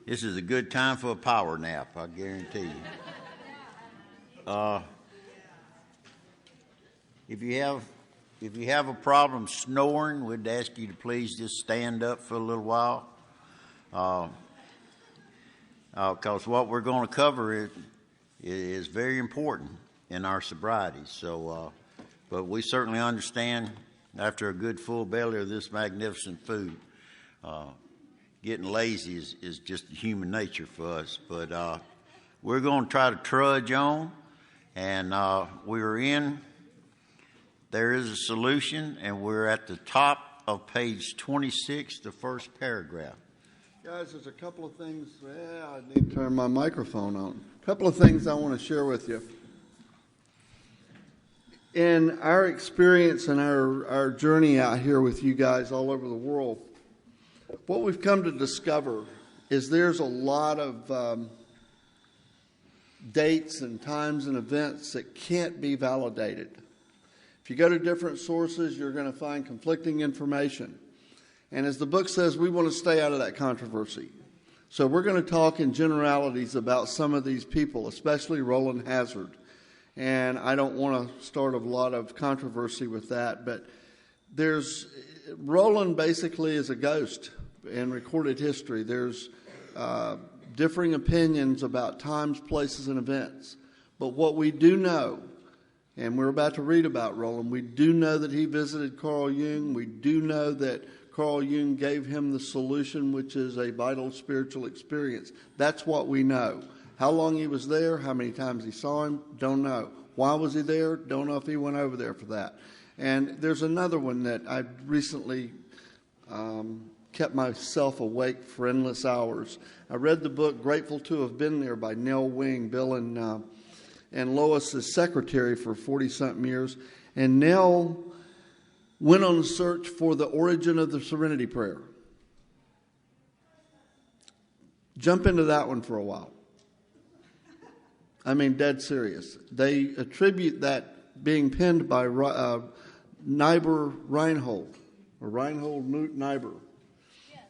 This is a good time for a power nap, I guarantee you. If you have a problem snoring, we'd ask you to please just stand up for a little while, because what we're going to cover is very important in our sobriety. So, but we certainly understand after a good full belly of this magnificent food, getting lazy is just human nature for us. But we're going to try to trudge on, and there is a solution, and we're at the top of page 26, the first paragraph. Guys, there's a couple of things. I need to turn my microphone on. A couple of things I want to share with you. In our experience and our journey out here with you guys all over the world, what we've come to discover is there's a lot of dates and times and events that can't be validated. If you go to different sources, you're going to find conflicting information. And as the book says, we want to stay out of that controversy. So we're going to talk in generalities about some of these people, especially Roland Hazard. And I don't want to start a lot of controversy with that, but Roland basically is a ghost in recorded history. There's differing opinions about times, places, and events. But what we do know, and we're about to read about Roland, we do know that he visited Carl Jung. We do know that Carl Jung gave him the solution, which is a vital spiritual experience. That's what we know. How long he was there, how many times he saw him, don't know. Why was he there? Don't know if he went over there for that. And there's another one that I recently kept myself awake for endless hours. I read the book Grateful to Have Been There by Nell Wing, Bill and Lois's secretary for 40-something years. And Nell went on a search for the origin of the Serenity Prayer. Jump into that one for a while. I mean, dead serious. They attribute that being penned by Niebuhr Reinhold, or Reinhold Niebuhr. Yes.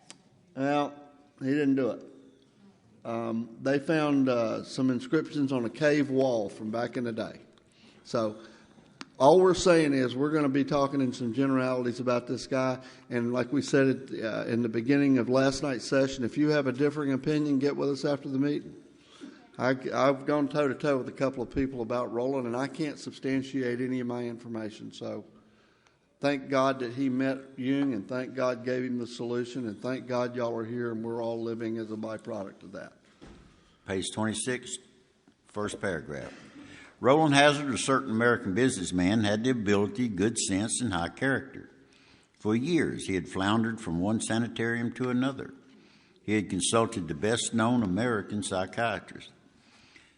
Well, he didn't do it. They found some inscriptions on a cave wall from back in the day. So all we're saying is we're going to be talking in some generalities about this guy. And like we said in the beginning of last night's session, if you have a differing opinion, get with us after the meeting. I've gone toe-to-toe with a couple of people about Roland, and I can't substantiate any of my information. So thank God that he met Jung, and thank God gave him the solution, and thank God y'all are here, and we're all living as a byproduct of that. Page 26, first paragraph. Roland Hazard, a certain American businessman, had the ability, good sense, and high character. For years, he had floundered from one sanitarium to another. He had consulted the best-known American psychiatrist.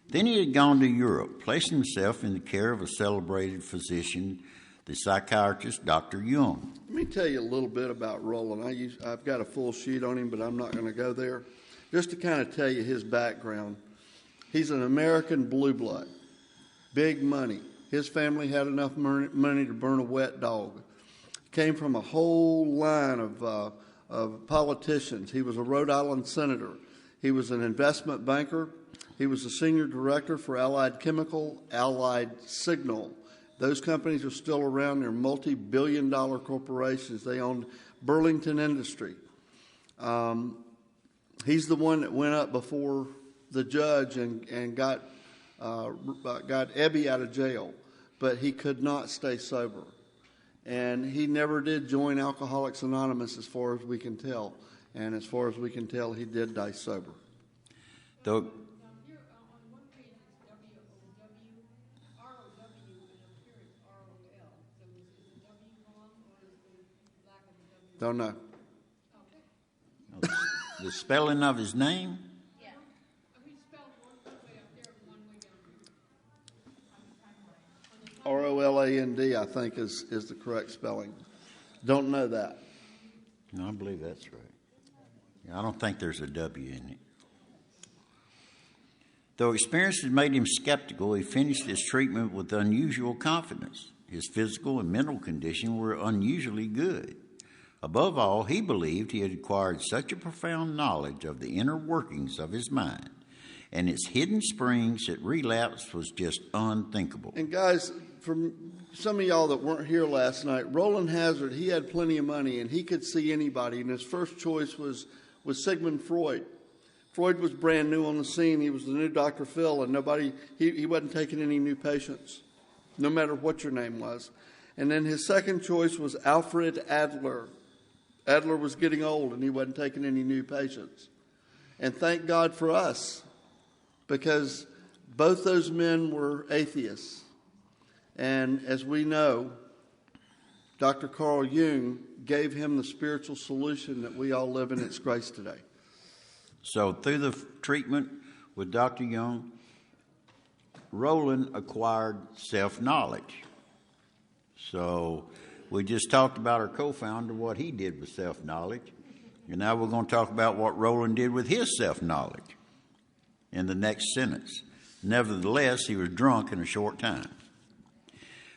Then he had gone to Europe, placing himself in the care of a celebrated physician, the psychiatrist Dr. Jung. Let me tell you a little bit about Roland. I've got a full sheet on him, but I'm not going to go there. Just to kind of tell you his background, he's an American blue blood, big money. His family had enough money to burn a wet dog. Came from a whole line of politicians. He was a Rhode Island senator. He was an investment banker. He was a senior director for Allied Chemical, Allied Signal. Those companies are still around. They're multi-billion-dollar corporations. They owned Burlington Industry. He's the one that went up before the judge and got Ebby out of jail, but he could not stay sober. And he never did join Alcoholics Anonymous as far as we can tell. And as far as we can tell, he did die sober. Doug? On one page it's W-O-W, R-O-W, and here it's R-O-L. So is the W wrong, or is the lack of a W? Don't know. Okay. The spelling of his name? Yeah. We spelled one way up there and one way down here. R-O-L-A-N-D, I think, is the correct spelling. Don't know that. No, I believe that's right. Yeah, I don't think there's a W in it. Though experience had made him skeptical, he finished his treatment with unusual confidence. His physical and mental condition were unusually good. Above all, he believed he had acquired such a profound knowledge of the inner workings of his mind and its hidden springs that relapse was just unthinkable. And guys, for some of y'all that weren't here last night, Roland Hazard, he had plenty of money and he could see anybody. And his first choice was Sigmund Freud. Freud was brand new on the scene. He was the new Dr. Phil, and he wasn't taking any new patients, no matter what your name was. And then his second choice was Alfred Adler. Adler was getting old and he wasn't taking any new patients. And thank God for us, because both those men were atheists. And as we know, Dr. Carl Jung gave him the spiritual solution that we all live in its grace today. So through the treatment with Dr. Jung, Roland acquired self-knowledge. So we just talked about our co-founder, what he did with self-knowledge. And now we're going to talk about what Roland did with his self-knowledge in the next sentence. Nevertheless, he was drunk in a short time.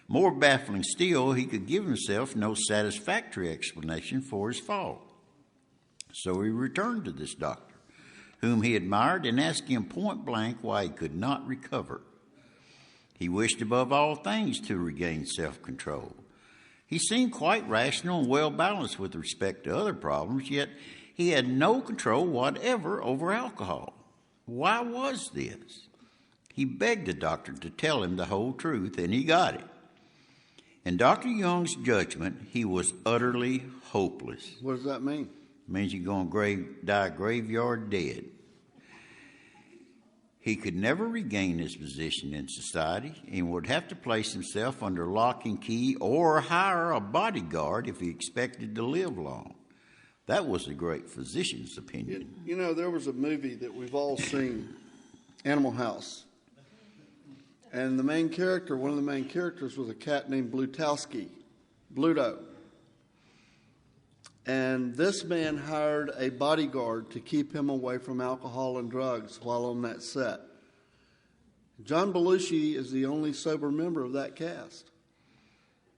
More baffling still, he could give himself no satisfactory explanation for his fall. So he returned to this doctor, whom he admired, and asked him point blank why he could not recover. He wished above all things to regain self-control. He seemed quite rational and well-balanced with respect to other problems, yet he had no control whatever over alcohol. Why was this? He begged the doctor to tell him the whole truth, and he got it. In Dr. Jung's judgment, he was utterly hopeless. What does that mean? It means you're going to die graveyard dead. He could never regain his position in society and would have to place himself under lock and key or hire a bodyguard if he expected to live long. That was the great physician's opinion. You know, there was a movie that we've all seen, Animal House. And one of the main characters was a cat named Blutowski, Bluto. And this man hired a bodyguard to keep him away from alcohol and drugs while on that set. John Belushi is the only sober member of that cast.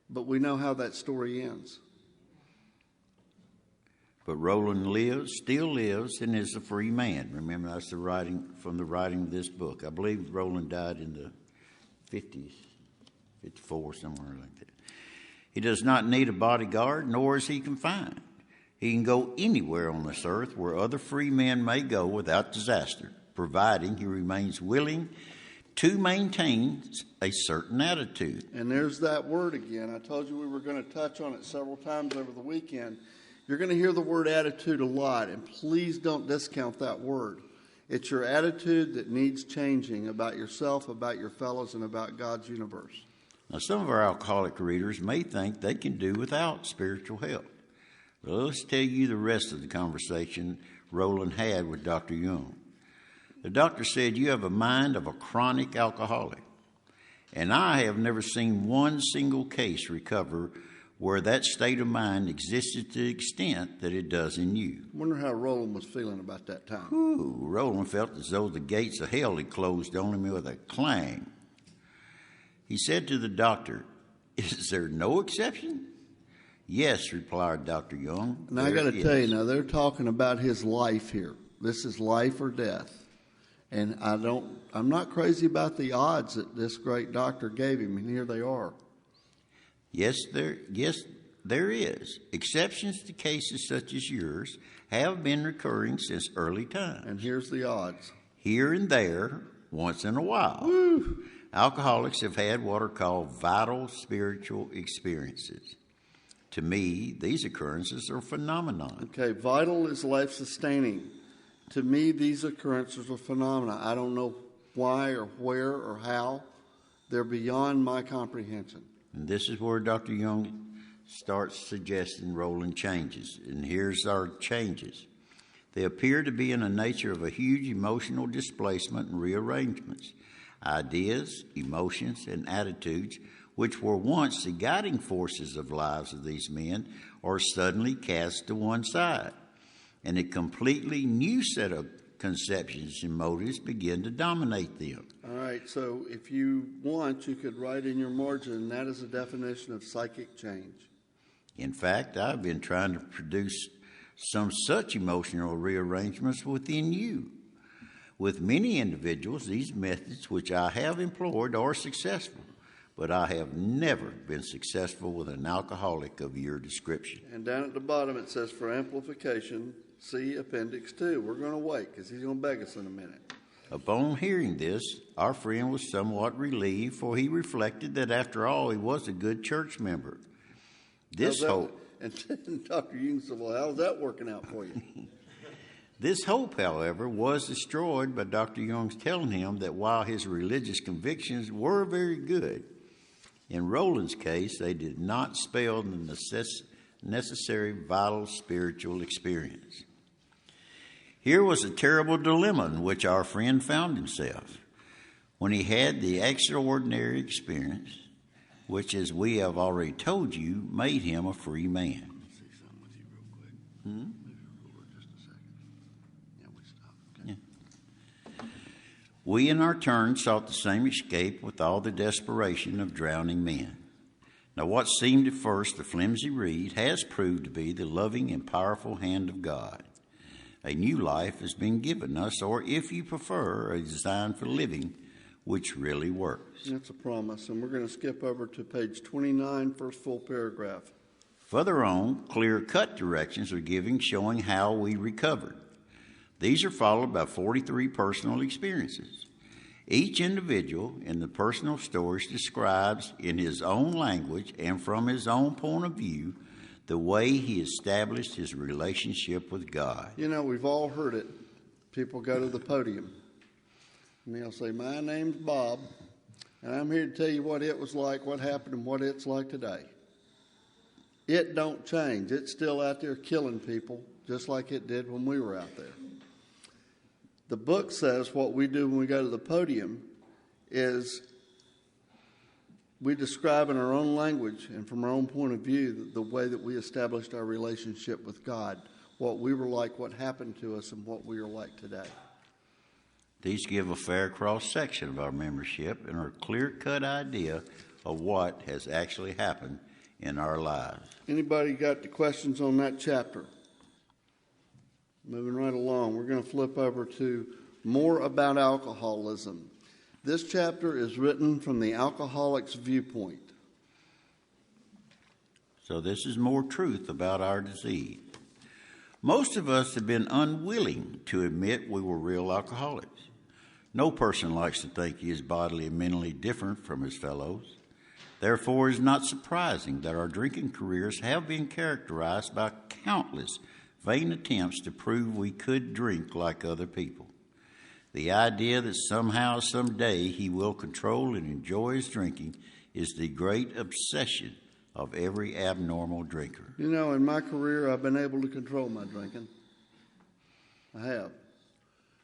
But we know how that story ends. But Roland still lives, and is a free man. Remember, that's the writing of this book. I believe Roland died in the 50s, 54, somewhere like that. He does not need a bodyguard, nor is he confined. He can go anywhere on this earth where other free men may go without disaster, providing he remains willing to maintain a certain attitude. And there's that word again. I told you we were going to touch on it several times over the weekend. You're going to hear the word attitude a lot, and please don't discount that word. It's your attitude that needs changing about yourself, about your fellows, and about God's universe. Now, some of our alcoholic readers may think they can do without spiritual help. Well, let's tell you the rest of the conversation Roland had with Dr. Jung. The doctor said, "You have a mind of a chronic alcoholic, and I have never seen one single case recover where that state of mind existed to the extent that it does in you." I wonder how Roland was feeling about that time. Ooh, Roland felt as though the gates of hell had closed on him with a clang. He said to the doctor, "Is there no exception?" "Yes," replied Dr. Jung. And I got to tell you, now they're talking about his life here. This is life or death. And I'm not crazy about the odds that this great doctor gave him, and here they are. Yes, there is. Exceptions to cases such as yours have been recurring since early times. And here's the odds. Here and there, once in a while. Woo. Alcoholics have had what are called vital spiritual experiences. To me, these occurrences are phenomenon. Okay, vital is life-sustaining. To me, these occurrences are phenomena. I don't know why or where or how. They're beyond my comprehension. And this is where Dr. Jung starts suggesting Roland changes. And here's our changes. They appear to be in the nature of a huge emotional displacement and rearrangements. Ideas, emotions, and attitudes, which were once the guiding forces of lives of these men, are suddenly cast to one side. And a completely new set of conceptions and motives begin to dominate them. All right, so if you want, you could write in your margin, that is a definition of psychic change. In fact, I've been trying to produce some such emotional rearrangements within you. With many individuals, these methods which I have employed are successful, but I have never been successful with an alcoholic of your description. And down at the bottom it says, for amplification, see Appendix 2. We're going to wait because he's going to beg us in a minute. Upon hearing this, our friend was somewhat relieved, for he reflected that after all, he was a good church member. This hope, and Dr. Young said, well, how's that working out for you? This hope, however, was destroyed by Dr. Young's telling him that while his religious convictions were very good, in Roland's case, they did not spell the necessary vital spiritual experience. Here was a terrible dilemma in which our friend found himself when he had the extraordinary experience, which, as we have already told you, made him a free man. We, in our turn, sought the same escape with all the desperation of drowning men. Now, what seemed at first a flimsy reed has proved to be the loving and powerful hand of God. A new life has been given us, or if you prefer, a design for living, which really works. That's a promise, and we're going to skip over to page 29, first full paragraph. Further on, clear-cut directions are given showing how we recovered. These are followed by 43 personal experiences. Each individual in the personal stories describes in his own language and from his own point of view the way he established his relationship with God. You know, we've all heard it. People go to the podium, and they'll say, my name's Bob, and I'm here to tell you what it was like, what happened, and what it's like today. It don't change. It's still out there killing people, just like it did when we were out there. The book says what we do when we go to the podium is we describe in our own language and from our own point of view the way that we established our relationship with God, what we were like, what happened to us, and what we are like today. These give a fair cross-section of our membership and are a clear-cut idea of what has actually happened in our lives. Anybody got the questions on that chapter? Moving right along, we're going to flip over to more about alcoholism. This chapter is written from the alcoholic's viewpoint. So this is more truth about our disease. Most of us have been unwilling to admit we were real alcoholics. No person likes to think he is bodily and mentally different from his fellows. Therefore, it is not surprising that our drinking careers have been characterized by countless vain attempts to prove we could drink like other people. The idea that somehow, someday, he will control and enjoy his drinking is the great obsession of every abnormal drinker. You know, in my career, I've been able to control my drinking. I have.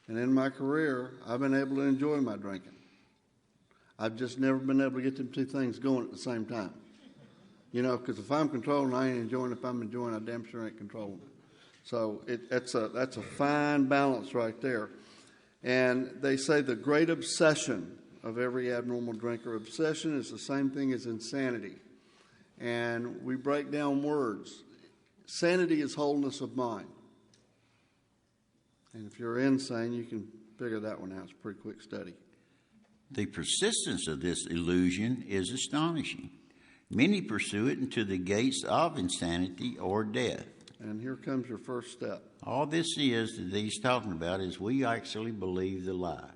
And in my career, I've been able to enjoy my drinking. I've just never been able to get them two things going at the same time. You know, because if I'm controlling, I ain't enjoying. If I'm enjoying, I damn sure ain't controlling. So that's a fine balance right there. And they say the great obsession of every abnormal drinker, obsession is the same thing as insanity. And we break down words. Sanity is wholeness of mind. And if you're insane, you can figure that one out. It's a pretty quick study. The persistence of this illusion is astonishing. Many pursue it into the gates of insanity or death. And here comes your first step. All this is that he's talking about is we actually believe the lie.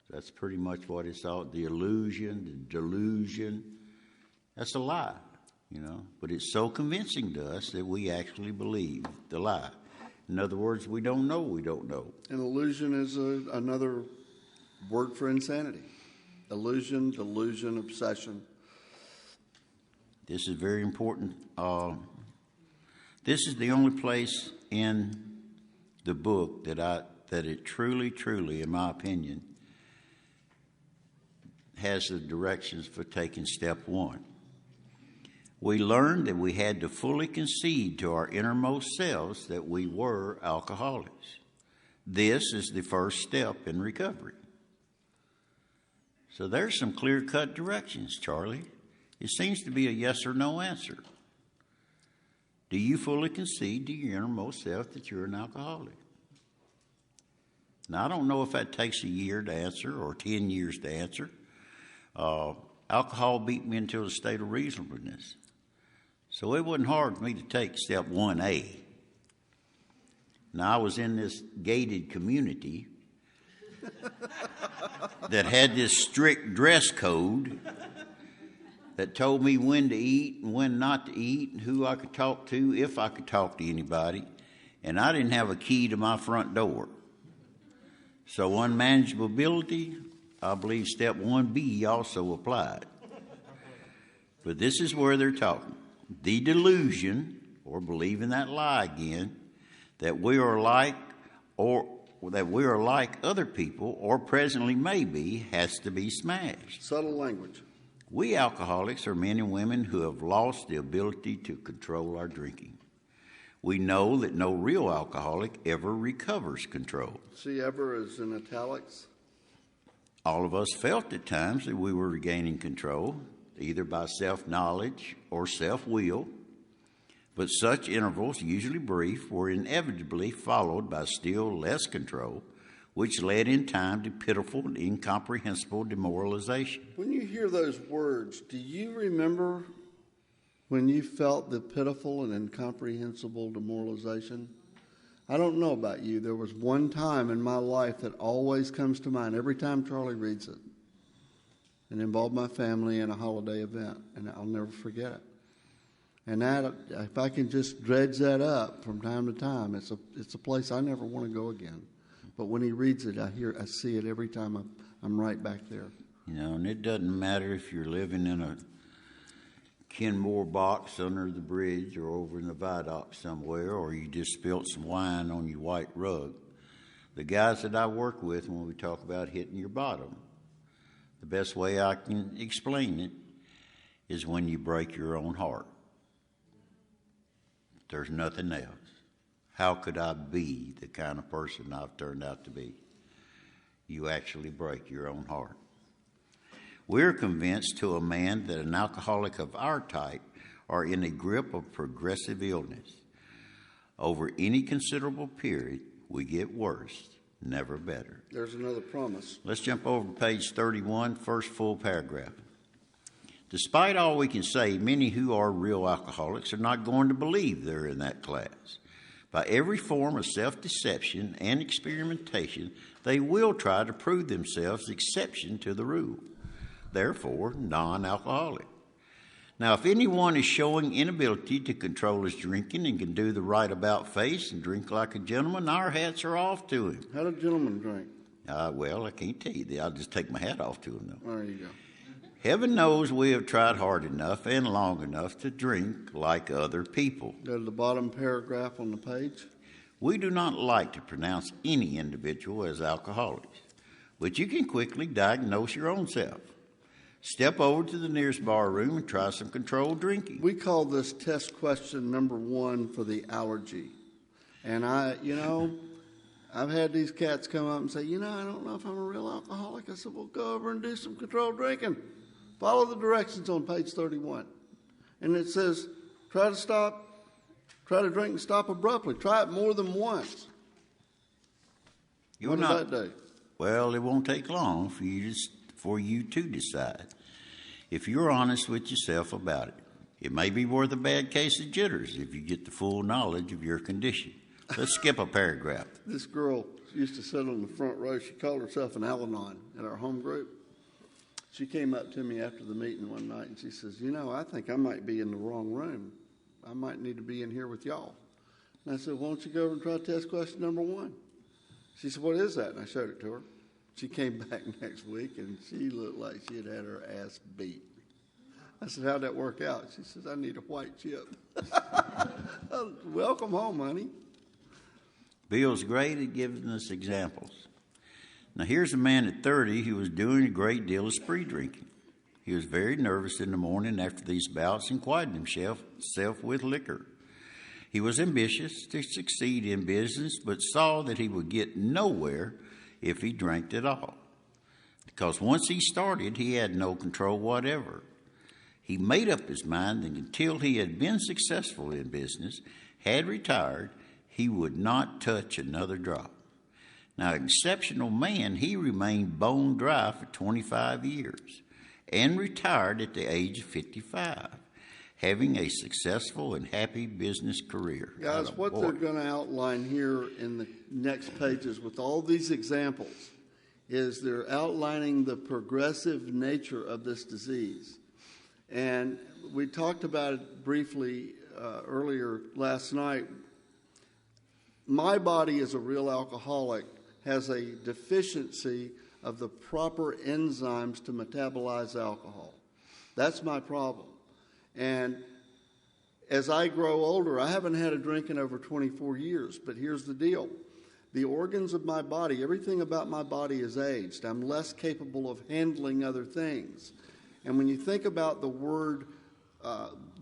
That's pretty much what it's all, the illusion, the delusion. That's a lie, you know. But it's so convincing to us that we actually believe the lie. In other words, we don't know we don't know. An illusion is another word for insanity. Illusion, delusion, obsession. This is very important. This is the only place in the book that it truly, in my opinion, has the directions for taking step one. We learned that we had to fully concede to our innermost selves that we were alcoholics. This is the first step in recovery. So there's some clear-cut directions, Charlie. It seems to be a yes or no answer. Do you fully concede to your innermost self that you're an alcoholic? Now, I don't know if that takes a year to answer or 10 years to answer. Alcohol beat me into a state of reasonableness. So it wasn't hard for me to take step 1A. Now, I was in this gated community that had this strict dress code that told me when to eat and when not to eat and who I could talk to, if I could talk to anybody. And I didn't have a key to my front door. So unmanageability, I believe step 1B also applied. But this is where they're talking. The delusion, or believing that lie again, that we are like other people, or presently may be, has to be smashed. Subtle language. We alcoholics are men and women who have lost the ability to control our drinking. We know that no real alcoholic ever recovers control. See, ever is in italics. All of us felt at times that we were regaining control, either by self-knowledge or self-will, but such intervals, usually brief, were inevitably followed by still less control, which led in time to pitiful and incomprehensible demoralization. When you hear those words, do you remember when you felt the pitiful and incomprehensible demoralization? I don't know about you. There was one time in my life that always comes to mind every time Charlie reads it. It involved my family in a holiday event, and I'll never forget it. And that, if I can just dredge that up from time to time, it's a place I never want to go again. But when he reads it, I see it every time I'm right back there. You know, and it doesn't matter if you're living in a Kenmore box under the bridge or over in the viaduct somewhere, or you just spilt some wine on your white rug. The guys that I work with, when we talk about hitting your bottom, the best way I can explain it is when you break your own heart. There's nothing else. How could I be the kind of person I've turned out to be? You actually break your own heart. We're convinced to a man that an alcoholic of our type are in a grip of progressive illness. Over any considerable period, we get worse, never better. There's another promise. Let's jump over to page 31, first full paragraph. Despite all we can say, many who are real alcoholics are not going to believe they're in that class. By every form of self-deception and experimentation, they will try to prove themselves exception to the rule, therefore non-alcoholic. Now, if anyone is showing inability to control his drinking and can do the right about face and drink like a gentleman, our hats are off to him. How do gentlemen drink? Well, I can't tell you. I'll just take my hat off to him, though. There you go. Heaven knows we have tried hard enough and long enough to drink like other people. Go to the bottom paragraph on the page. We do not like to pronounce any individual as alcoholics, but you can quickly diagnose your own self. Step over to the nearest bar room and try some controlled drinking. We call this test question number 1 for the allergy. And I've had these cats come up and say, I don't know if I'm a real alcoholic. I said, well, go over and do some controlled drinking. Follow the directions on page 31. And it says, try to drink and stop abruptly. Try it more than once. What does that do? Well, it won't take long for you to decide. If you're honest with yourself about it, it may be worth a bad case of jitters if you get the full knowledge of your condition. Let's skip a paragraph. This girl used to sit on the front row. She called herself an Al-Anon at our home group. She came up to me after the meeting one night and she says, I think I might be in the wrong room. I might need to be in here with y'all. And I said, why don't you go over and try test question number 1? She said, what is that? And I showed it to her. She came back next week and she looked like she had her ass beat. I said, how'd that work out? She says, I need a white chip. Welcome home, honey. Bill's great at giving us examples. Now, here's a man at 30 who was doing a great deal of spree drinking. He was very nervous in the morning after these bouts and quieted himself with liquor. He was ambitious to succeed in business, but saw that he would get nowhere if he drank at all. Because once he started, he had no control whatever. He made up his mind that until he had been successful in business, had retired, he would not touch another drop. Now, exceptional man, he remained bone dry for 25 years and retired at the age of 55, having a successful and happy business career. Guys, what they're going to outline here in the next pages with all these examples is they're outlining the progressive nature of this disease. And we talked about it briefly earlier last night. My body, as a real alcoholic, has a deficiency of the proper enzymes to metabolize alcohol. That's my problem. And as I grow older, I haven't had a drink in over 24 years, but here's the deal. The organs of my body, everything about my body is aged. I'm less capable of handling other things. And when you think about the word,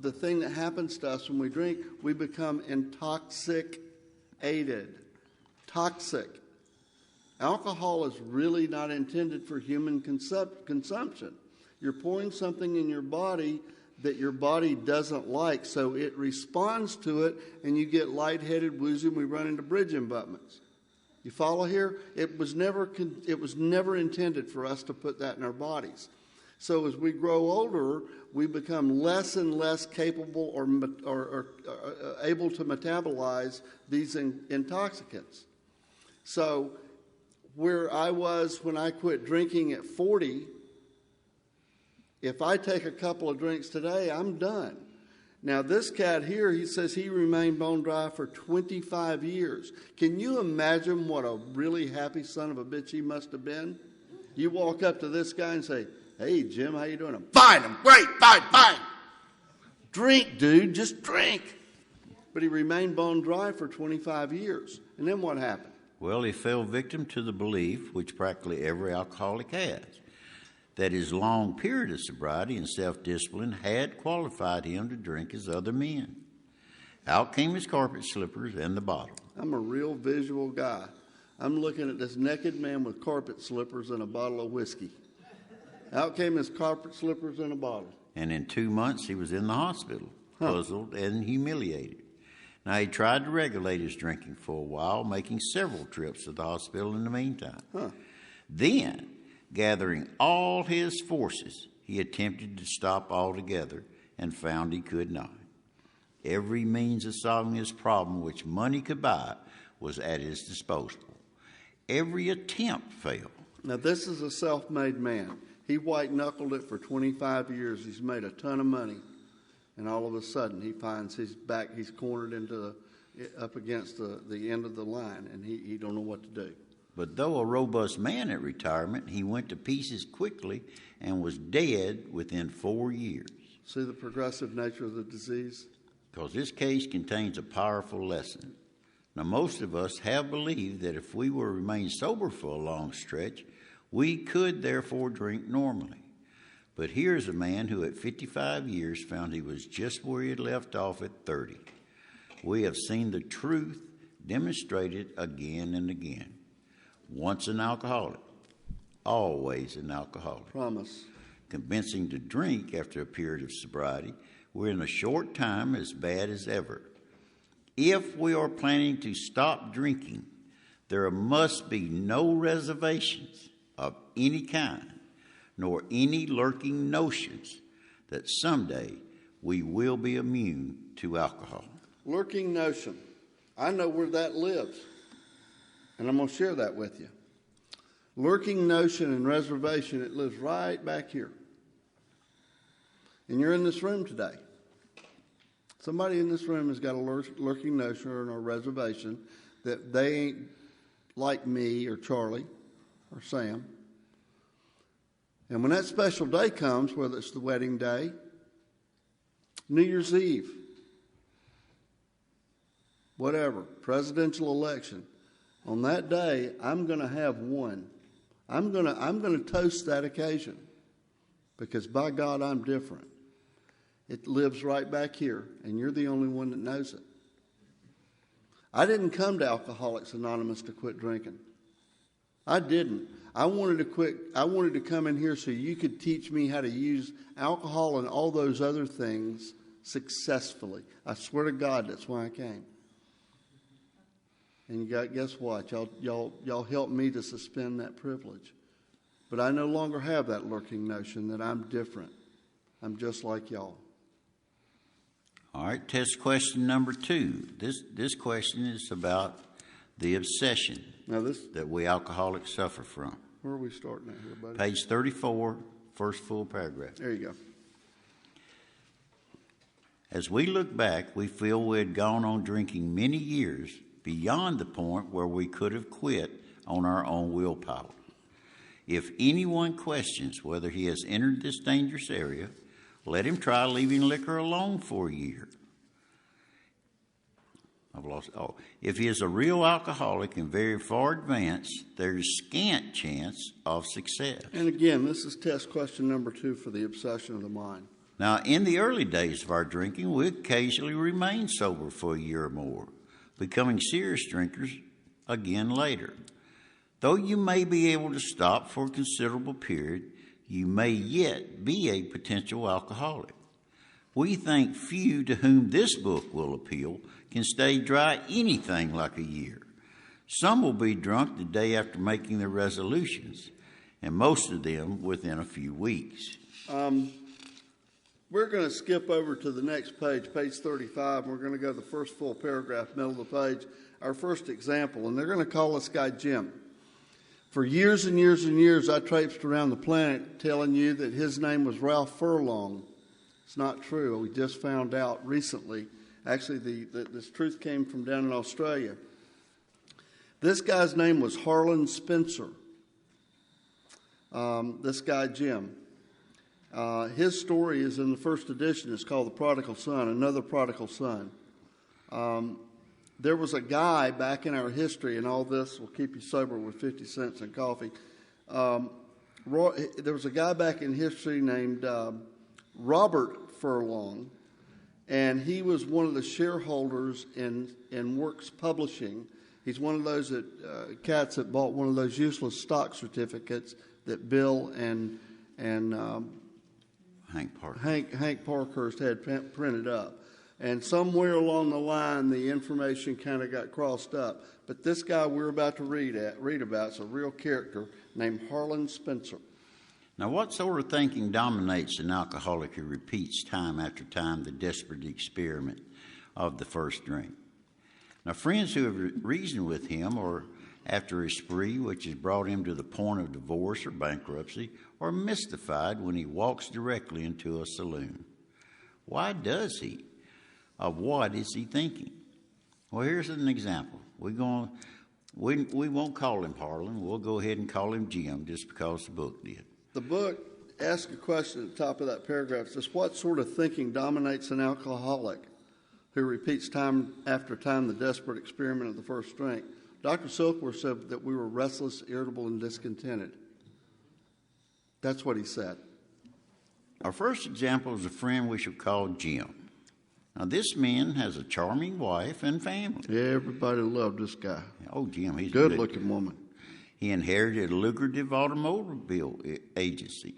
the thing that happens to us when we drink, we become intoxicated. Toxic. Alcohol is really not intended for human consumption. You're pouring something in your body that your body doesn't like, so it responds to it, and you get lightheaded, woozy, and we run into bridge abutments. You follow here? It was never intended for us to put that in our bodies. So as we grow older, we become less and less capable or able to metabolize these intoxicants. So where I was when I quit drinking at 40, if I take a couple of drinks today, I'm done. Now, this cat here, he says he remained bone dry for 25 years. Can you imagine what a really happy son of a bitch he must have been? You walk up to this guy and say, "Hey, Jim, how you doing?" "I'm fine, I'm great, fine. Drink, dude, just drink." But he remained bone dry for 25 years. And then what happened? Well, he fell victim to the belief, which practically every alcoholic has, that his long period of sobriety and self-discipline had qualified him to drink as other men. Out came his carpet slippers and the bottle. I'm a real visual guy. I'm looking at this naked man with carpet slippers and a bottle of whiskey. Out came his carpet slippers and a bottle. And in 2 months, he was in the hospital, puzzled and humiliated. Now, he tried to regulate his drinking for a while, making several trips to the hospital in the meantime. Then, gathering all his forces, he attempted to stop altogether and found he could not. Every means of solving his problem which money could buy was at his disposal. Every attempt failed. Now, this is a self-made man. He white-knuckled it for 25 years. He's made a ton of money. And all of a sudden, he finds he's cornered up against the end of the line, and he don't know what to do. But though a robust man at retirement, he went to pieces quickly and was dead within 4 years. See the progressive nature of the disease? Because this case contains a powerful lesson. Now, most of us have believed that if we were to remain sober for a long stretch, we could therefore drink normally. But here's a man who at 55 years found he was just where he had left off at 30. We have seen the truth demonstrated again and again. Once an alcoholic, always an alcoholic. Promise. Convincing to drink after a period of sobriety, we're in a short time as bad as ever. If we are planning to stop drinking, there must be no reservations of any kind, nor any lurking notions that someday we will be immune to alcohol. Lurking notion. I know where that lives, and I'm going to share that with you. Lurking notion and reservation, it lives right back here. And you're in this room today. Somebody in this room has got a lurking notion or a reservation that they ain't like me or Charlie or Sam. And when that special day comes, whether it's the wedding day, New Year's Eve, whatever, presidential election, on that day, I'm going to have one. I'm going to toast that occasion because by God, I'm different. It lives right back here, and you're the only one that knows it. I didn't come to Alcoholics Anonymous to quit drinking. I didn't. I wanted to quit. I wanted to come in here so you could teach me how to use alcohol and all those other things successfully. I swear to God, that's why I came. And guess what? Y'all helped me to suspend that privilege. But I no longer have that lurking notion that I'm different. I'm just like y'all. All right, test question number 2. This question is about the obsession that we alcoholics suffer from. Where are we starting at here, buddy? Page 34, first full paragraph. There you go. As we look back, we feel we had gone on drinking many years beyond the point where we could have quit on our own willpower. If anyone questions whether he has entered this dangerous area, let him try leaving liquor alone for a year. If he is a real alcoholic and very far advanced, there is scant chance of success. And again, this is test question number 2 for the obsession of the mind. Now, in the early days of our drinking, we occasionally remained sober for a year or more, becoming serious drinkers again later. Though you may be able to stop for a considerable period, you may yet be a potential alcoholic. We think few to whom this book will appeal can stay dry anything like a year. Some will be drunk the day after making their resolutions, and most of them within a few weeks. We're going to skip over to the next page, page 35, and we're going to go to the first full paragraph, middle of the page, our first example, and they're going to call this guy Jim. For years and years and years, I traipsed around the planet telling you that his name was Ralph Furlong. It's not true. We just found out recently. Actually, this truth came from down in Australia. This guy's name was Harlan Spencer. This guy, Jim. His story is in the first edition. It's called The Prodigal Son, Another Prodigal Son. There was a guy back in our history, and all this will keep you sober with 50 cents and coffee. There was a guy back in history named Robert Furlong, and he was one of the shareholders in Works Publishing. He's one of those cats that bought one of those useless stock certificates that Bill and Hank Parkhurst had printed up. And somewhere along the line, the information kind of got crossed up. But this guy we're about to read about is a real character named Harlan Spencer. Now, what sort of thinking dominates an alcoholic who repeats time after time the desperate experiment of the first drink? Now, friends who have reasoned with him or after a spree which has brought him to the point of divorce or bankruptcy are mystified when he walks directly into a saloon. Why does he? Of what is he thinking? Well, here's an example. We won't call him Harlan. We'll go ahead and call him Jim just because the book did. The book asks a question at the top of that paragraph. It says, what sort of thinking dominates an alcoholic who repeats time after time the desperate experiment of the first drink? Dr. Silkworth said that we were restless, irritable, and discontented. That's what he said. Our first example is a friend we shall call Jim. Now, this man has a charming wife and family. Everybody loved this guy. Oh, Jim, he's a good-looking woman. He inherited a lucrative automobile agency.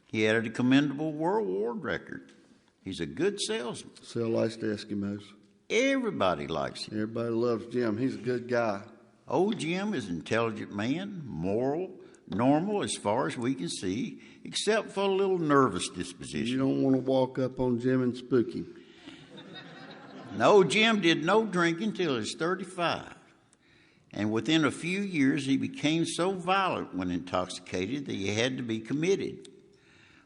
He had a commendable World War record. He's a good salesman. Sell ice to Eskimos. Everybody likes him. Everybody loves Jim. He's a good guy. Old Jim is an intelligent man, moral, normal as far as we can see, except for a little nervous disposition. You don't want to walk up on Jim and spook him. No, Jim did no drinking till he was 35. And within a few years, he became so violent when intoxicated that he had to be committed.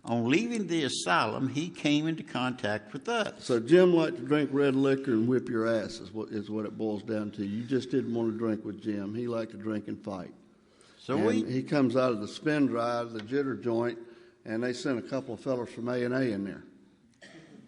On leaving the asylum, he came into contact with us. So Jim liked to drink red liquor and whip your ass is what it boils down to. You just didn't want to drink with Jim. He liked to drink and fight. He comes out of the spin dry, the jitter joint, and they sent a couple of fellows from A&A in there.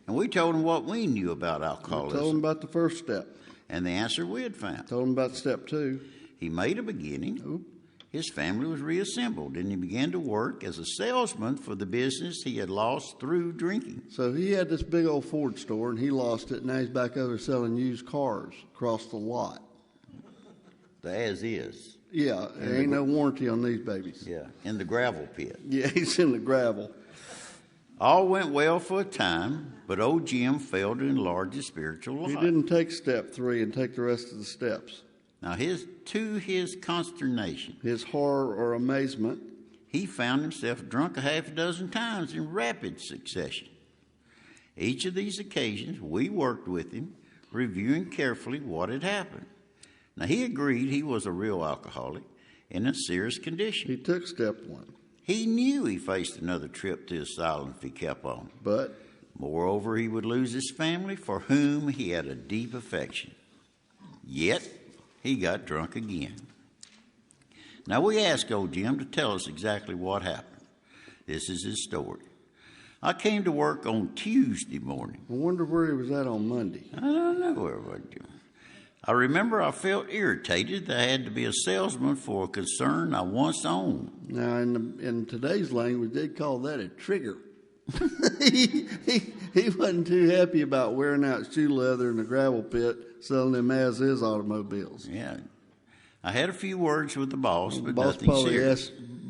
And we told him what we knew about alcoholism. We told him about the first step. And the answer we had found. Told him about step 2. He made a beginning. His family was reassembled, and he began to work as a salesman for the business he had lost through drinking. So he had this big old Ford store, and he lost it, and now he's back over selling used cars across the lot. The as is. Yeah, there ain't no warranty on these babies. Yeah, in the gravel pit. Yeah, he's in the gravel. All went well for a time, but old Jim failed to enlarge his spiritual life. He didn't take step 3 and take the rest of the steps. Now, to his consternation, His horror or amazement, he found himself drunk a half a dozen times in rapid succession. Each of these occasions, we worked with him, reviewing carefully what had happened. Now, he agreed he was a real alcoholic in a serious condition. he took step 1. He knew he faced another trip to the asylum if he kept on. But Moreover, he would lose his family for whom he had a deep affection. Yet, he got drunk again. Now, we asked old Jim to tell us exactly what happened. This is his story. I came to work on Tuesday morning. I wonder where he was at on Monday. I don't know where I was doing. I remember I felt irritated that I had to be a salesman for a concern I once owned. Now, in today's language, they'd call that a trigger. he wasn't too happy about wearing out shoe leather in the gravel pit, selling them as-is automobiles. Yeah. I had a few words with the boss, but Boss nothing probably serious.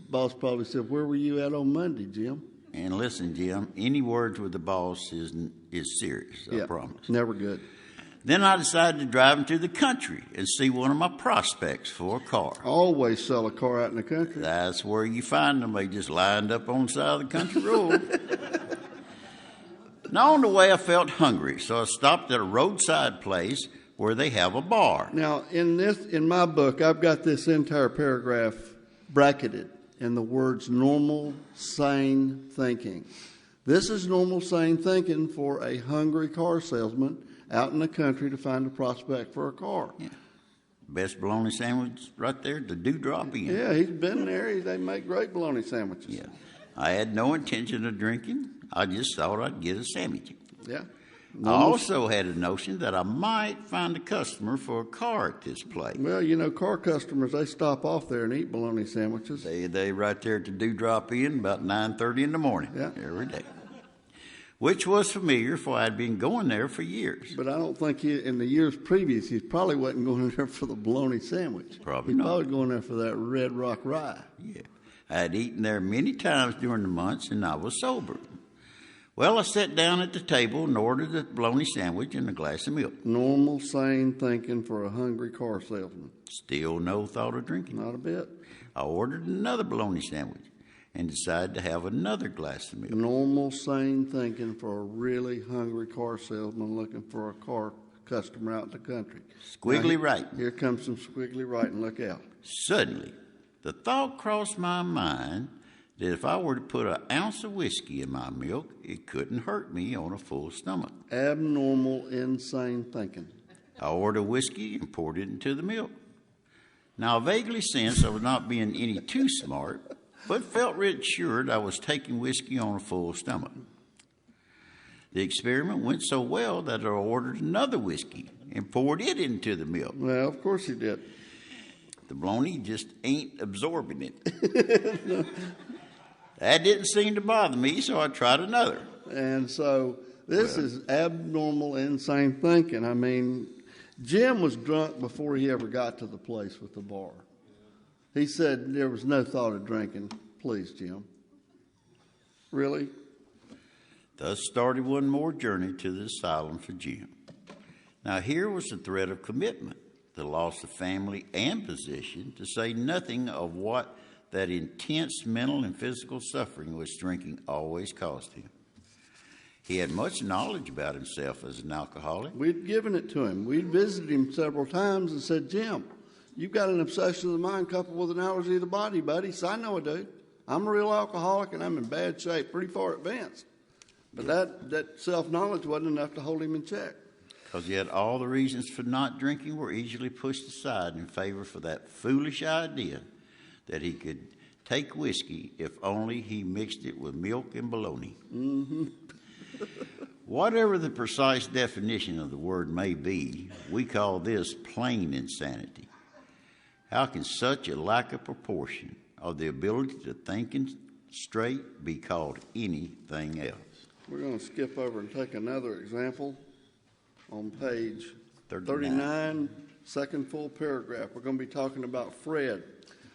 Boss probably said, "Where were you at on Monday, Jim?" And listen, Jim, any words with the boss is serious, I promise. Never good. Then I decided to drive into the country and see one of my prospects for a car. Always sell a car out in the country. That's where you find them. They just lined up on the side of the country road. Now, on the way, I felt hungry, so I stopped at a roadside place where they have a bar. Now, in my book, I've got this entire paragraph bracketed in the words normal, sane thinking. This is normal, sane thinking for a hungry car salesman out in the country to find a prospect for a car. Yeah. Best bologna sandwich right there, the Dewdrop Inn. Yeah, he's been there. They make great bologna sandwiches. Yeah. I had no intention of drinking. I just thought I'd get a sandwich. Yeah. I also had a notion that I might find a customer for a car at this place. Well, you know, car customers, they stop off there and eat bologna sandwiches. They right there at the Dewdrop Inn about 9:30 in the morning every day, which was familiar, for I'd been going there for years. But I don't think in the years previous, he probably wasn't going there for the bologna sandwich. Probably He's not. probably going there for that Red Rock Rye. Yeah. I had eaten there many times during the months, and I was sober. Well, I sat down at the table and ordered a bologna sandwich and a glass of milk. Normal, sane thinking for a hungry car salesman. Still no thought of drinking. Not a bit. I ordered another bologna sandwich and decided to have another glass of milk. Normal, sane thinking for a really hungry car salesman looking for a car customer out in the country. Squiggly Now, writing. Here comes some squiggly writing. Look out. Suddenly, the thought crossed my mind that if I were to put an ounce of whiskey in my milk, it couldn't hurt me on a full stomach. Abnormal, insane thinking. I ordered whiskey and poured it into the milk. Now, I vaguely sensed I was not being any too smart, but felt reassured I was taking whiskey on a full stomach. The experiment went so well that I ordered another whiskey and poured it into the milk. Well, of course he did. The bologna just ain't absorbing it. That didn't seem to bother me, so I tried another. And so this is abnormal, insane thinking. I mean, Jim was drunk before he ever got to the place with the bar. He said there was no thought of drinking. Please, Jim. Really? Thus started one more journey to the asylum for Jim. Now here was the threat of commitment, the loss of family and position, to say nothing of what that intense mental and physical suffering which drinking always caused him. He had much knowledge about himself as an alcoholic. We'd given it to him. We'd visited him several times and said, Jim, you've got an obsession of the mind coupled with an allergy of the body, buddy. So I know I do. I'm a real alcoholic and I'm in bad shape, pretty far advanced. But that self-knowledge wasn't enough to hold him in check. Because yet all the reasons for not drinking were easily pushed aside in favor for that foolish idea that he could take whiskey if only he mixed it with milk and bologna. Mm-hmm. Whatever the precise definition of the word may be, we call this plain insanity. How can such a lack of proportion of the ability to think straight be called anything else? We're going to skip over and take another example on page 39, Second full paragraph. We're going to be talking about Fred.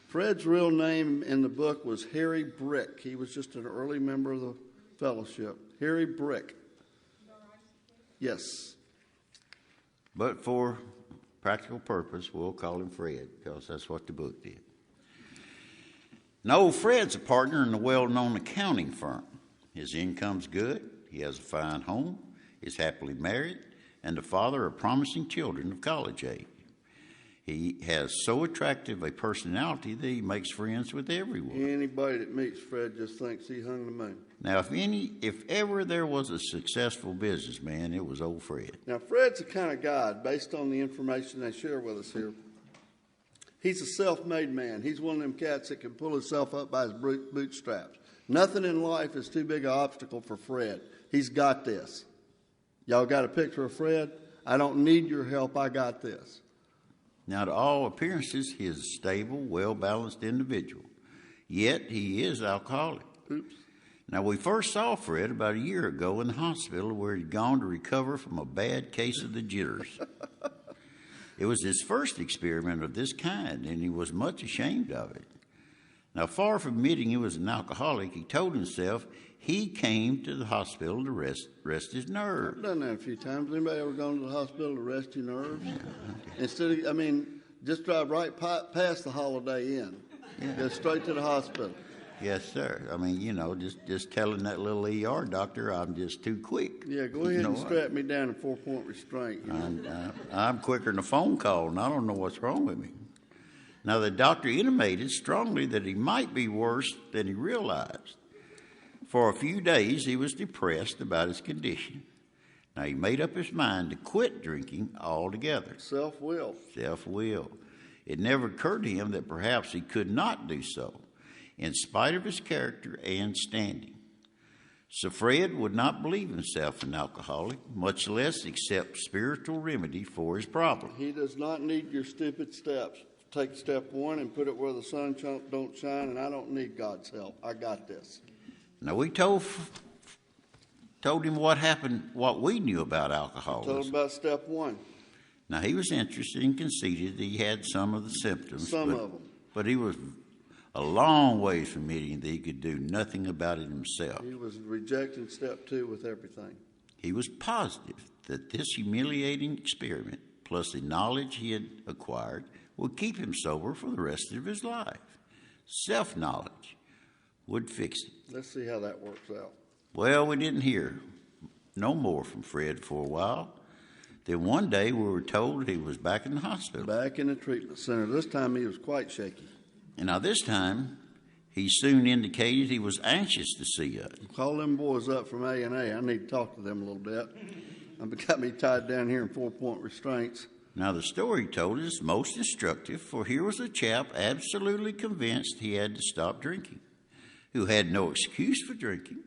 Fred's real name in the book was Harry Brick. He was just an early member of the fellowship. Harry Brick. Yes. But for practical purpose, we'll call him Fred because that's what the book did. Now, Fred's a partner in a well-known accounting firm. His income's good, he has a fine home, is happily married, and the father of promising children of college age. He has so attractive a personality that he makes friends with everyone. Anybody that meets Fred just thinks he hung the moon. Now, if ever there was a successful businessman, it was old Fred. Now, Fred's the kind of guy, based on the information they share with us here, he's a self-made man. He's one of them cats that can pull himself up by his bootstraps. Nothing in life is too big an obstacle for Fred. He's got this. Y'all got a picture of Fred? I don't need your help. I got this. Now, to all appearances, he is a stable, well-balanced individual. Yet, he is alcoholic. Oops. Now, we first saw Fred about a year ago in the hospital where he'd gone to recover from a bad case of the jitters. It was his first experiment of this kind, and he was much ashamed of it. Now, far from admitting he was an alcoholic, he told himself he came to the hospital to rest his nerves. I've done that a few times. Anybody ever gone to the hospital to rest your nerves? Just drive right past the Holiday Inn. Yeah. Go straight to the hospital. Yes, sir. Just telling that little ER doctor I'm just too quick. Yeah, go ahead and strap me down in 4-point restraint. I'm quicker than a phone call, and I don't know what's wrong with me. Now, the doctor intimated strongly that he might be worse than he realized. For a few days, he was depressed about his condition. Now, he made up his mind to quit drinking altogether. Self-will. Self-will. It never occurred to him that perhaps he could not do so, in spite of his character and standing. So Fred would not believe himself an alcoholic, much less accept spiritual remedy for his problem. He does not need your stupid steps. Take step one and put it where the sun don't shine, and I don't need God's help. I got this. Now, we told him what happened, what we knew about alcoholism. Told him about step one. Now, he was interested and conceded that he had some of the symptoms. Some of them. But he was a long ways from admitting that he could do nothing about it himself. He was rejecting step two with everything. He was positive that this humiliating experiment, plus the knowledge he had acquired, would keep him sober for the rest of his life. Self-knowledge would fix it. Let's see how that works out. Well, we didn't hear no more from Fred for a while. Then one day we were told he was back in the hospital. Back in the treatment center. This time he was quite shaky. And now this time, he soon indicated he was anxious to see us. Call them boys up from A&A. I need to talk to them a little bit. I've got me tied down here in 4-point restraints. Now, the story he told is most instructive, for here was a chap absolutely convinced he had to stop drinking, who had no excuse for drinking,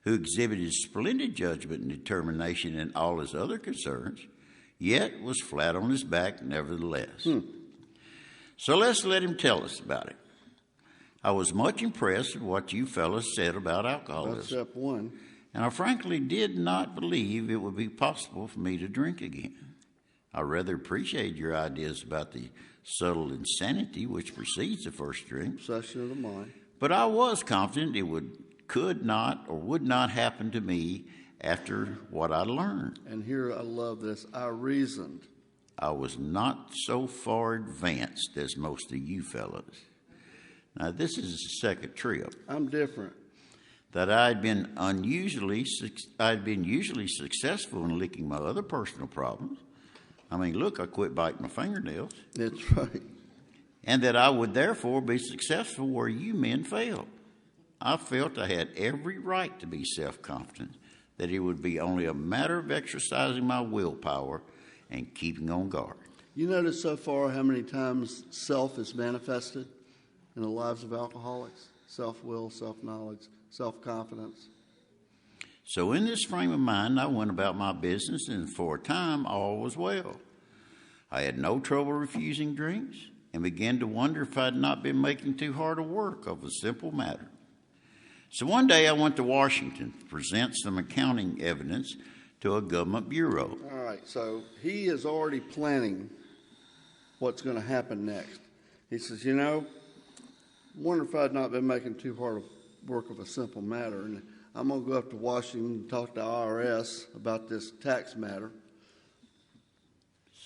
who exhibited splendid judgment and determination in all his other concerns, yet was flat on his back nevertheless. So let's let him tell us about it. I was much impressed with what you fellows said about alcoholism. That's step one. And I frankly did not believe it would be possible for me to drink again. I rather appreciate your ideas about the subtle insanity which precedes the first drink. Obsession of the mind. But I was confident it could not or would not happen to me after what I learned. And here, I love this, I reasoned. I was not so far advanced as most of you fellows. Now, this is the second trip. I'm different. That I'd been usually successful in licking my other personal problems. I mean, look, I quit biting my fingernails. That's right. And that I would therefore be successful where you men failed. I felt I had every right to be self-confident, that it would be only a matter of exercising my willpower and keeping on guard. You notice so far how many times self is manifested in the lives of alcoholics? Self-will, self-knowledge, self-confidence. So in this frame of mind, I went about my business, and for a time, all was well. I had no trouble refusing drinks and began to wonder if I'd not been making too hard a work of a simple matter. So one day I went to Washington to present some accounting evidence to a government bureau. All right, so he is already planning what's going to happen next. He says, you know, wonder if I'd not been making too hard work of a simple matter. And I'm going to go up to Washington and talk to IRS about this tax matter.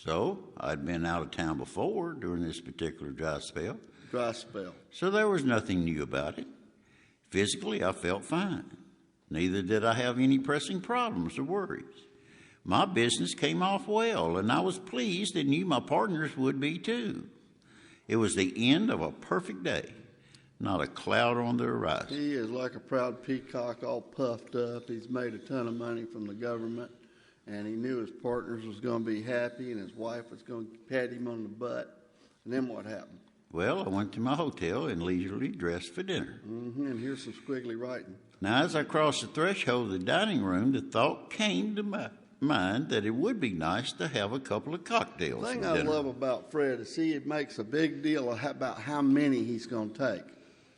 So I'd been out of town before during this particular dry spell. Dry spell. So there was nothing new about it. Physically, I felt fine. Neither did I have any pressing problems or worries. My business came off well, and I was pleased and knew my partners would be too. It was the end of a perfect day, not a cloud on the horizon. He is like a proud peacock, all puffed up. He's made a ton of money from the government, and he knew his partners was going to be happy, and his wife was going to pat him on the butt. And then what happened? Well, I went to my hotel and leisurely dressed for dinner. And here's some squiggly writing. Now, as I crossed the threshold of the dining room, the thought came to my mind that it would be nice to have a couple of cocktails The thing for I dinner. love about Fred is he makes a big deal about how many he's going to take.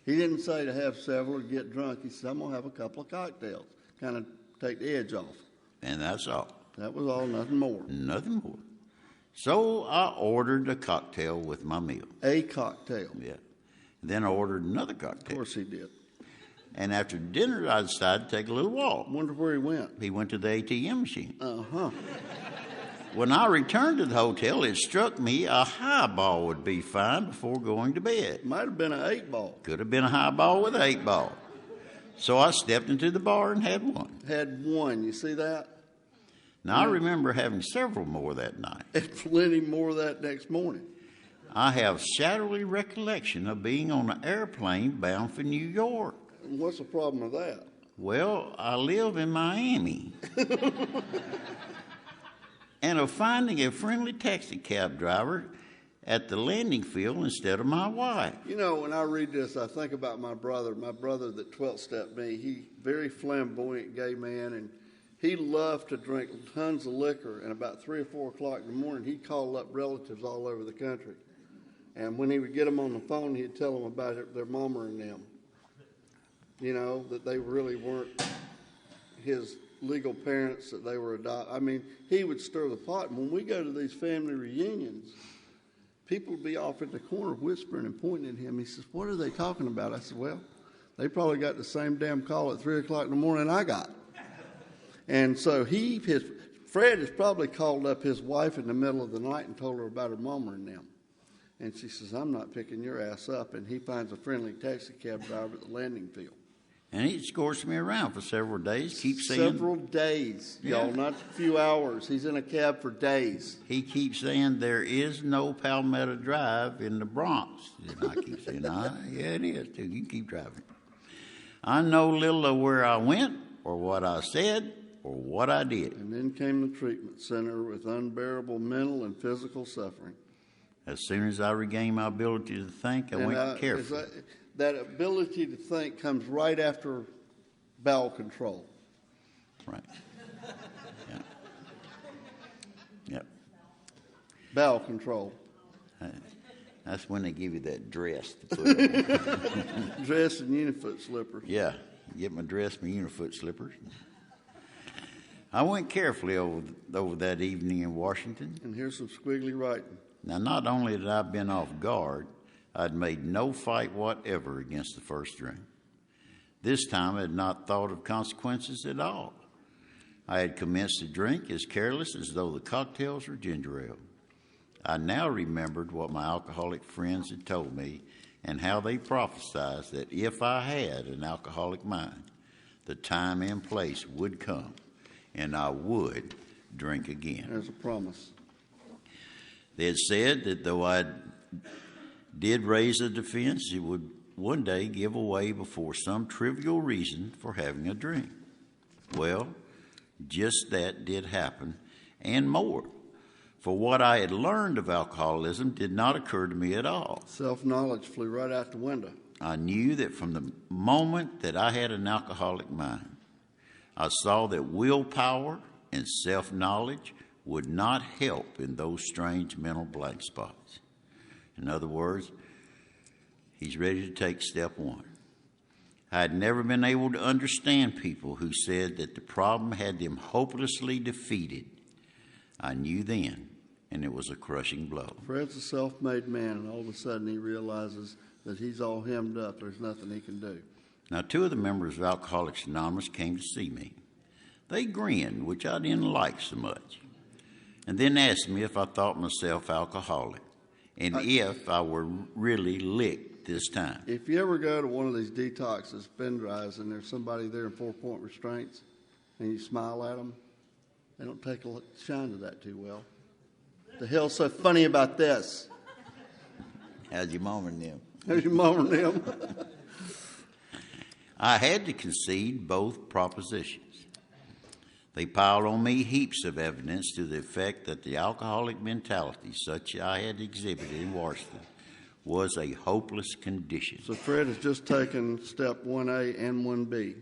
He didn't say to have several or get drunk. He said, I'm going to have a couple of cocktails, kind of take the edge off. And that's all. That was all, nothing more. Nothing more. So I ordered a cocktail with my meal. A cocktail. Yeah. Then I ordered another Of cocktail. course he did. And after dinner, I decided to take a little walk. Wonder where he went. He went to the ATM machine. Uh-huh. When I returned to the hotel, it struck me a highball would be fine before going to bed. Might have been an 8-ball. Could have been a highball with an 8-ball. So I stepped into the bar and had one. Had one. You see that? Now, I remember having several more that night. And plenty more of that next morning. I have shadowy recollection of being on an airplane bound for New York. And what's the problem with that? Well, I live in Miami. And of finding a friendly taxi cab driver at the landing field instead of my wife. You know, when I read this, I think about my brother that 12-stepped me. He very flamboyant gay man, and he loved to drink tons of liquor. And about 3 or 4 o'clock in the morning, he'd call up relatives all over the country. And when he would get them on the phone, he'd tell them about their mama and them. You know, that they really weren't his legal parents, that they were adopted. I mean, he would stir the pot. And when we go to these family reunions, people would be off in the corner whispering and pointing at him. He says, what are they talking about? I said, well, they probably got the same damn call at 3 o'clock in the morning I got. And so Fred has probably called up his wife in the middle of the night and told her about her mama and them. And she says, I'm not picking your ass up. And he finds a friendly taxi cab driver at the landing field. And he escorts me around for several days. Keeps saying, Several days, y'all, not a few hours. He's in a cab for days. he keeps saying there is no Palmetto Drive in the Bronx. And I keep saying, yeah, it is too. You keep driving. I know little of where I went or what I said or what I did. And then came the treatment center with unbearable mental and physical suffering. As soon as I regained my ability to think, I went carefully. That ability to think comes right after bowel control. Right. Yeah. Yep. Bowel control. That's when they give you that dress to put on. Dress and unifoot slippers. Yeah. Get my dress, my unifoot slippers. I went carefully over that evening in Washington. And here's some squiggly writing. Now, not only had I been off guard, I'd made no fight whatever against the first drink. This time I had not thought of consequences at all. I had commenced to drink as careless as though the cocktails were ginger ale. I now remembered what my alcoholic friends had told me and how they prophesied that if I had an alcoholic mind, the time and place would come and I would drink again. There's a promise. They had said that though I did raise a defense, it would one day give away before some trivial reason for having a drink. Well, just that did happen, and more. For what I had learned of alcoholism did not occur to me at all. Self-knowledge flew right out the window. I knew that from the moment that I had an alcoholic mind, I saw that willpower and self-knowledge would not help in those strange mental blank spots. In other words, he's ready to take step one. I had never been able to understand people who said that the problem had them hopelessly defeated. I knew then, and it was a crushing blow. Fred's a self-made man, and all of a sudden he realizes that he's all hemmed up. There's nothing he can do. Now, 2 of the members of Alcoholics Anonymous came to see me. They grinned, which I didn't like so much, and then asked me if I thought myself alcoholic, and if I were really licked this time. If you ever go to one of these detoxes, spin dries, and there's somebody there in 4-point restraints, and you smile at them, they don't take a shine to that too well. The hell's so funny about this? How's your mom and them? How's your mom and them? I had to concede both propositions. They piled on me heaps of evidence to the effect that the alcoholic mentality, such I had exhibited in Washington, was a hopeless condition. So Fred has just taken step 1A and 1B.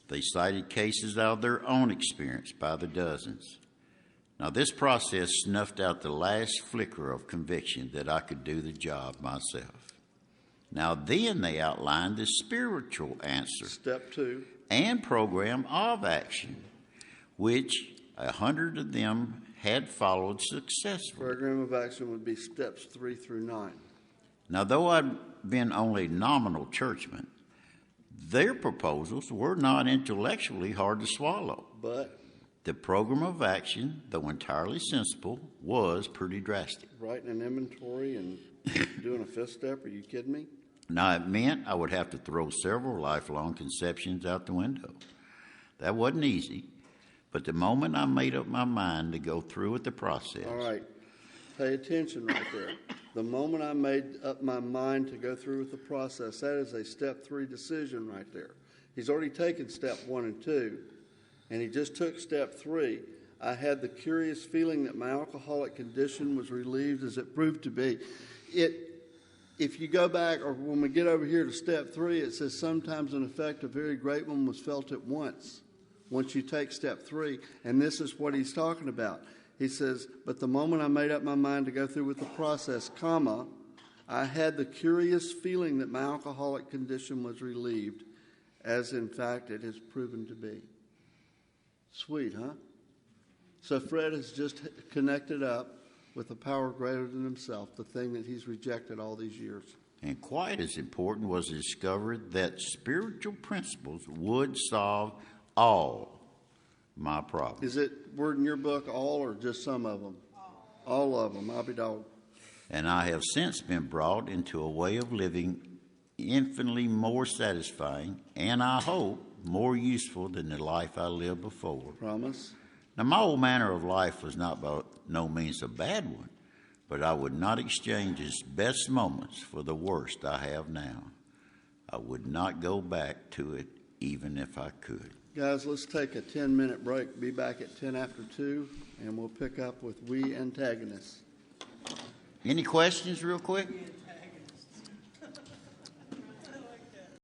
They cited cases out of their own experience by the dozens. Now, this process snuffed out the last flicker of conviction that I could do the job myself. Now, then they outlined the spiritual answer. Step 2. And program of action, which 100 of them had followed successfully. Program of action would be steps 3 through 9. Now, though I'd been only nominal churchman, their proposals were not intellectually hard to swallow. But the program of action, though entirely sensible, was pretty drastic. writing an inventory and doing a 5th step, are you kidding me? Now, it meant I would have to throw several lifelong conceptions out the window. That wasn't easy, but the moment I made up my mind to go through with the process. All right, pay attention right there. The moment I made up my mind to go through with the process, that is a step 3 decision right there. He's already taken step 1 and 2, and he just took step 3. I had the curious feeling that my alcoholic condition was relieved as it proved to be. If you go back, or when we get over here to step 3, it says sometimes an effect, a very great one, was felt at once you take step 3, and this is what he's talking about. He says, but the moment I made up my mind to go through with the process, comma, I had the curious feeling that my alcoholic condition was relieved, as in fact it has proven to be. Sweet, huh? So Fred has just connected up with a power greater than himself, the thing that he's rejected all these years. And quite as important was the discovery that spiritual principles would solve all my problems. Is it word in your book, all, or just some of them? All of them. I'll be dog. And I have since been brought into a way of living infinitely more satisfying and, I hope, more useful than the life I lived before. Promise? Now, my old manner of life was not by no means a bad one, but I would not exchange its best moments for the worst I have now. I would not go back to it even if I could. Guys, let's take a 10-minute break. Be back at 10 after 2, and we'll pick up with we antagonists. Any questions real quick?